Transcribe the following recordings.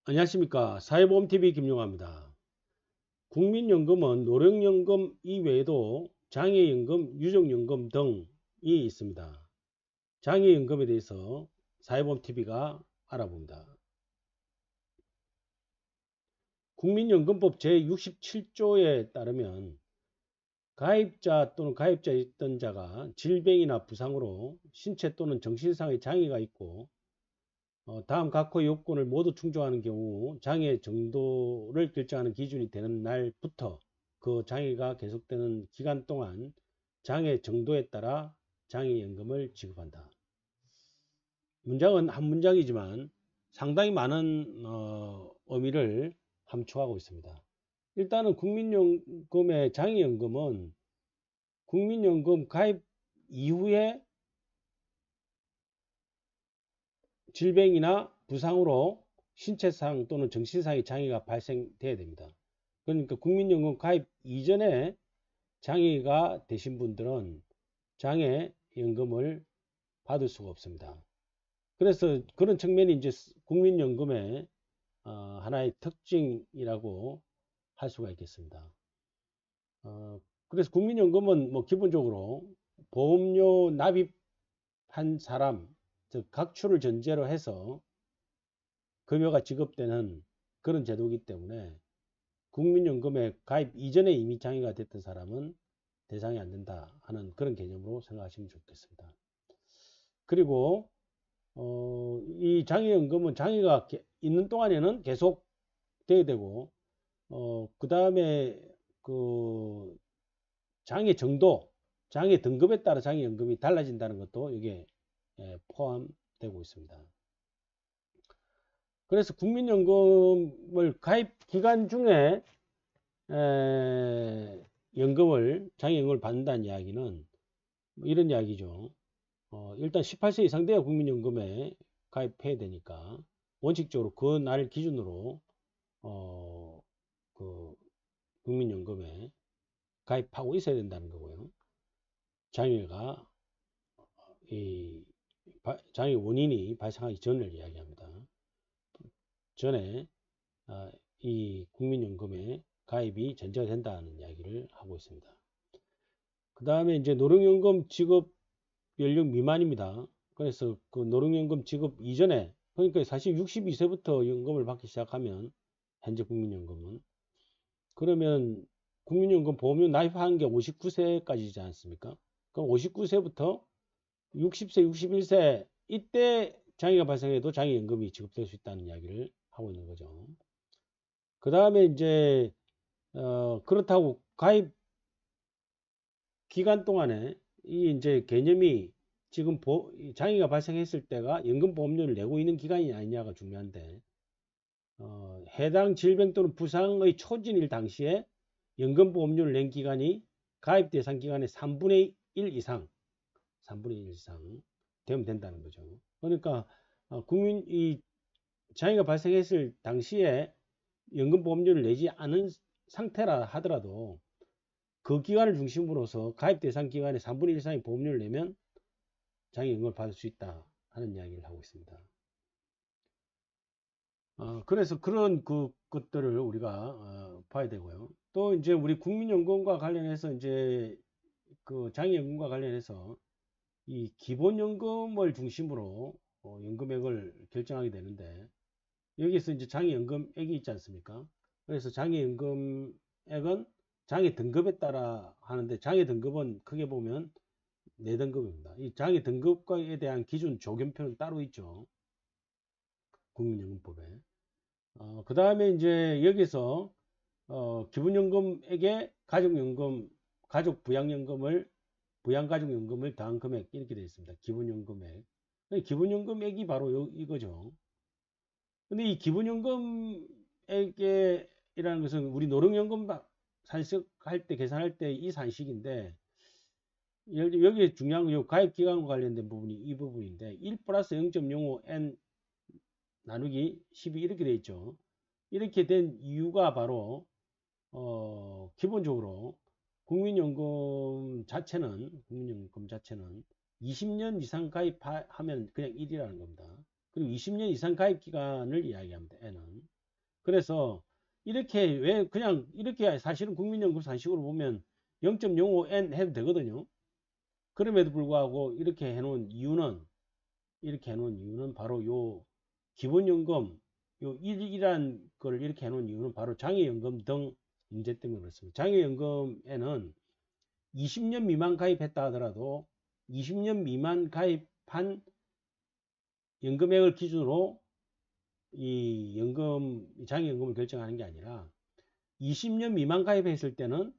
안녕하십니까. 사회보험TV 김용화입니다. 국민연금은 노령연금 이외에도 장애연금, 유족연금 등이 있습니다. 장애연금에 대해서 사회보험TV가 알아봅니다. 국민연금법 제67조에 따르면 가입자 또는 가입자 있던 자가 질병이나 부상으로 신체 또는 정신상의 장애가 있고 다음 각호의 요건을 모두 충족하는 경우 장애 정도를 결정하는 기준이 되는 날부터 그 장애가 계속되는 기간 동안 장애 정도에 따라 장애연금을 지급한다. 문장은 한 문장이지만 상당히 많은 의미를 함축하고 있습니다. 일단은 국민연금의 장애연금은 국민연금 가입 이후에 질병이나 부상으로 신체상 또는 정신상의 장애가 발생돼야 됩니다. 그러니까 국민연금 가입 이전에 장애가 되신 분들은 장애연금을 받을 수가 없습니다. 그래서 그런 측면이 이제 국민연금의 하나의 특징이라고 할 수가 있겠습니다. 그래서 국민연금은 뭐 기본적으로 보험료 납입한 사람, 즉 각출을 전제로 해서 급여가 지급되는 그런 제도이기 때문에 국민연금에 가입 이전에 이미 장애가 됐던 사람은 대상이 안 된다 하는 그런 개념으로 생각하시면 좋겠습니다. 그리고 이 장애연금은 장애가 있는 동안에는 계속 돼야 되고 그 다음에 그 장애 정도, 장애 등급에 따라 장애연금이 달라진다는 것도 이게 포함되고 있습니다. 그래서 국민연금을 가입 기간 중에 장애연금을 받는다는 이야기는 이런 이야기죠. 일단 18세 이상 돼야 국민연금에 가입해야 되니까 원칙적으로 그 날 기준으로 그 국민연금에 가입하고 있어야 된다는 거고요. 장애가 이 장애 원인이 발생하기 전을 이야기합니다. 전에 이 국민연금에 가입이 전제가 된다는 이야기를 하고 있습니다. 그 다음에 이제 노령연금 지급 연령 미만입니다. 그래서 그 노령연금 지급 이전에, 그러니까 사실 62세부터 연금을 받기 시작하면 현재 국민연금은, 그러면 국민연금 보험료 납입하는 게 59세까지지 않습니까? 그럼 59세부터 60세, 61세 이때 장애가 발생해도 장애연금이 지급될 수 있다는 이야기를 하고 있는 거죠. 그 다음에 이제 그렇다고 가입 기간 동안에 이 이제 개념이 지금 장애가 발생했을 때가 연금보험료를 내고 있는 기간이 아니냐가 중요한데 해당 질병 또는 부상의 초진일 당시에 연금보험료를 낸 기간이 가입 대상 기간의 3분의 1 이상 되면 된다는 거죠. 그러니까 이 장애가 발생했을 당시에 연금보험료를 내지 않은 상태라 하더라도 그 기간을 중심으로서 가입 대상 기간의 3분의 1 이상의 보험료를 내면 장애연금을 받을 수 있다 하는 이야기를 하고 있습니다. 그래서 그런 것들을 우리가 봐야 되고요. 또 이제 우리 국민연금과 관련해서 이제 그 장애연금과 관련해서 이 기본연금을 중심으로 연금액을 결정하게 되는데 여기서 이제 장애연금액이 있지 않습니까? 그래서 장애연금액은 장애 등급에 따라 하는데 장애 등급은 크게 보면 4등급입니다. 이 장애 등급에 대한 기준 조견표는 따로 있죠. 국민연금법에. 그 다음에 이제 여기서 기본연금액에 가족연금, 가족부양연금을 부양가족연금을 더한 금액 이렇게 되어 있습니다. 기본연금액. 기본연금액이 바로 이거죠. 근데 이 기본연금액이라는 것은 우리 노령연금 산식할 때 계산할 때 이 산식인데 여기 중요한 건 가입기간과 관련된 부분이 이 부분인데 1 플러스 0.05n 나누기 12 이렇게 되어 있죠. 이렇게 된 이유가 바로 기본적으로 국민연금 자체는 20년 이상 가입하면 그냥 1이라는 겁니다. 그리고 20년 이상 가입 기간을 이야기합니다. N은. 그래서 이렇게 왜 그냥 이렇게 사실은 국민연금 산식으로 보면 0.05N 해도 되거든요. 그럼에도 불구하고 이렇게 해놓은 이유는 바로 요 기본연금 요 1이란 걸 이렇게 해놓은 이유는 바로 장애연금 등 문제 때문에 그렇습니다. 장애연금에는 20년 미만 가입했다 하더라도 20년 미만 가입한 연금액을 기준으로 이 장애연금을 결정하는 게 아니라 20년 미만 가입했을 때는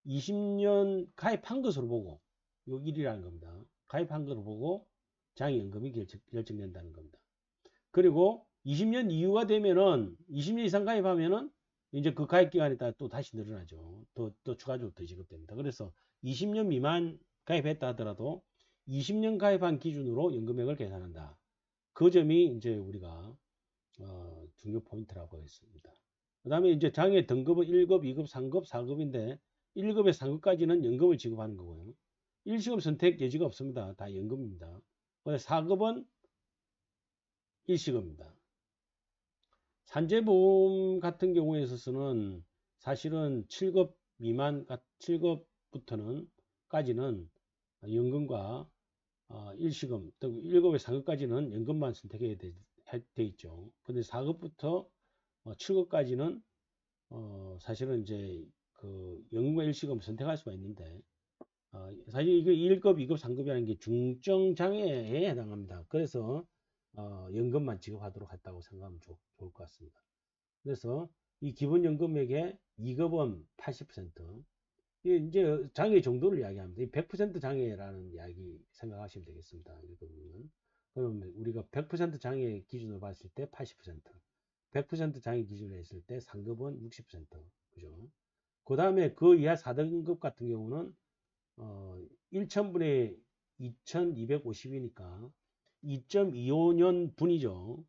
20년 가입한 것으로 보고 요 1이라는 겁니다. 가입한 것으로 보고 장애연금이 결정된다는 겁니다. 그리고 20년 이후가 되면은 20년 이상 가입하면은 이제 그 가입 기간에 따라 또 다시 늘어나죠. 또 추가적으로 더 지급됩니다. 그래서 20년 미만 가입했다 하더라도 20년 가입한 기준으로 연금액을 계산한다. 그 점이 이제 우리가 중요 포인트라고 했습니다. 그 다음에 이제 장애 등급은 1급, 2급, 3급, 4급인데 1급에 3급까지는 연금을 지급하는 거고요. 1시급 선택 여지가 없습니다. 다 연금입니다. 4급은 일시금입니다. 산재보험 같은 경우에 있어서는 사실은 7급 미만, 7급부터는 까지는 연금과 일시금, 또 1급에 4급까지는 연금만 선택해야 돼 있죠. 근데 4급부터 7급까지는 사실은 이제 그 연금과 일시금 선택할 수가 있는데 사실 이게 1급, 2급, 3급이라는 게 중증 장애에 해당합니다. 그래서 연금만 지급하도록 했다고 생각하면 좋을 것 같습니다. 그래서 이 기본연금액의 2급은 80%, 이제 장애 정도를 이야기합니다. 100% 장애라는 이야기 생각하시면 되겠습니다. 그러면 우리가 100% 장애 기준으로 봤을 때 80%, 100% 장애 기준으로 했을 때 상급은 60%, 그죠? 그 다음에 그 이하 4등급 같은 경우는 1000분의 2250이니까 2.25년 분이죠.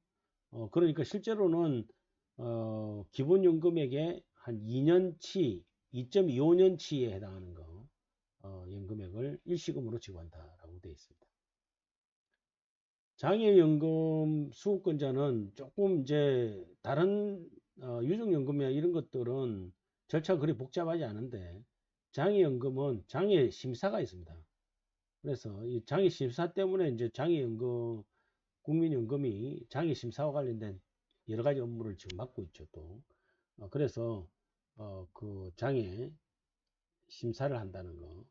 그러니까 실제로는 기본연금액의 한 2년치, 2.25년치에 해당하는 거 연금액을 일시금으로 지급한다라고 되어 있습니다. 장애연금 수급권자는 조금 이제 다른 유족연금이나 이런 것들은 절차가 그리 복잡하지 않은데 장애연금은 장애 심사가 있습니다. 그래서 이 장애 심사 때문에 이제 장애연금 국민연금이 장애 심사와 관련된 여러 가지 업무를 지금 맡고 있죠. 또 그래서 그 장애 심사를 한다는 거,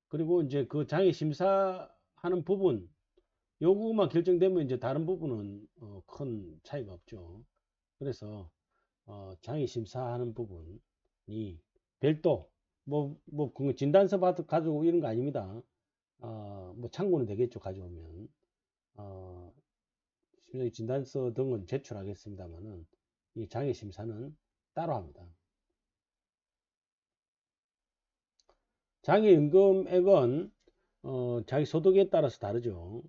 그리고 이제 그 장애 심사하는 부분 요거만 결정되면 이제 다른 부분은 큰 차이가 없죠. 그래서 장애 심사하는 부분이 별도 뭐 진단서 가지고 이런 거 아닙니다. 뭐 참고는 되겠죠. 가져오면 심장의 진단서 등은 제출하겠습니다만은 이 장애 심사는 따로 합니다. 장애연금액은 자기 소득에 따라서 다르죠.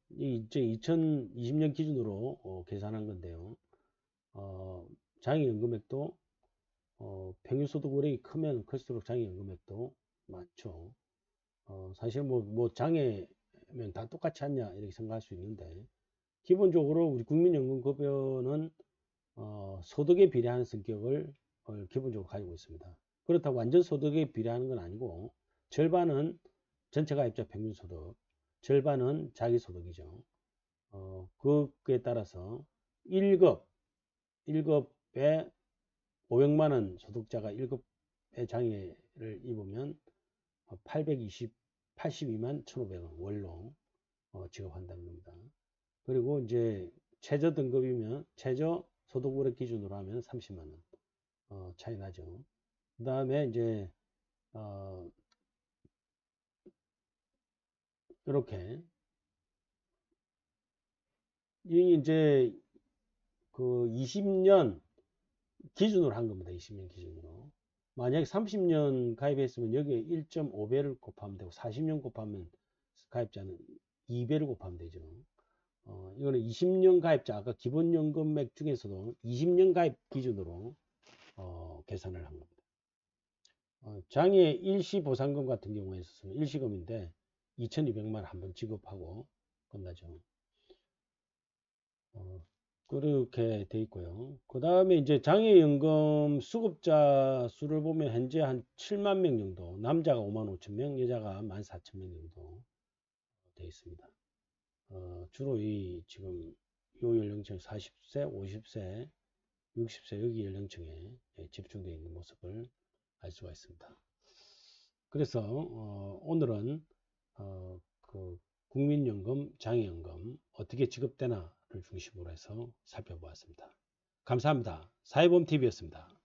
이제 2020년 기준으로 계산한 건데요. 장애연금액도 평균 소득월액이 크면 클수록 장애연금액도 많죠. 사실 뭐 장애면 다 똑같지 않냐 이렇게 생각할 수 있는데 기본적으로 우리 국민연금급여는 소득에 비례하는 성격을 기본적으로 가지고 있습니다. 그렇다고 완전 소득에 비례하는 건 아니고 절반은 전체 가입자 평균 소득, 절반은 자기 소득이죠. 그에 따라서 1급에 500만 원 소득자가 1급의 장애를 입으면 82만 1,500원 월로 지급한다는 겁니다. 그리고 이제 최저 등급이면 최저 소득월액 기준으로 하면 30만 원 차이 나죠. 그 다음에 이제 이렇게 이제 그 20년 기준으로 한 겁니다. 20년 기준으로. 만약에 30년 가입했으면 여기에 1.5배를 곱하면 되고 40년 곱하면 가입자는 2배를 곱하면 되죠. 이거는 20년 가입자, 아까 기본연금액 중에서도 20년 가입 기준으로 계산을 한 겁니다. 장애 일시보상금 같은 경우에 있어서는 일시금인데 2,200만 원 한번 지급하고 끝나죠. 그렇게 돼 있고요. 그 다음에 이제 장애연금 수급자 수를 보면 현재 한 7만 명 정도, 남자가 5만 5천 명, 여자가 1만 4천 명 정도 돼 있습니다. 주로 이 지금 요 연령층 40세, 50세, 60세 여기 연령층에 집중되어 있는 모습을 알 수가 있습니다. 그래서 오늘은 그 국민연금, 장애연금 어떻게 지급되나를 중심으로 해서 살펴보았습니다. 감사합니다. 사회보험TV였습니다.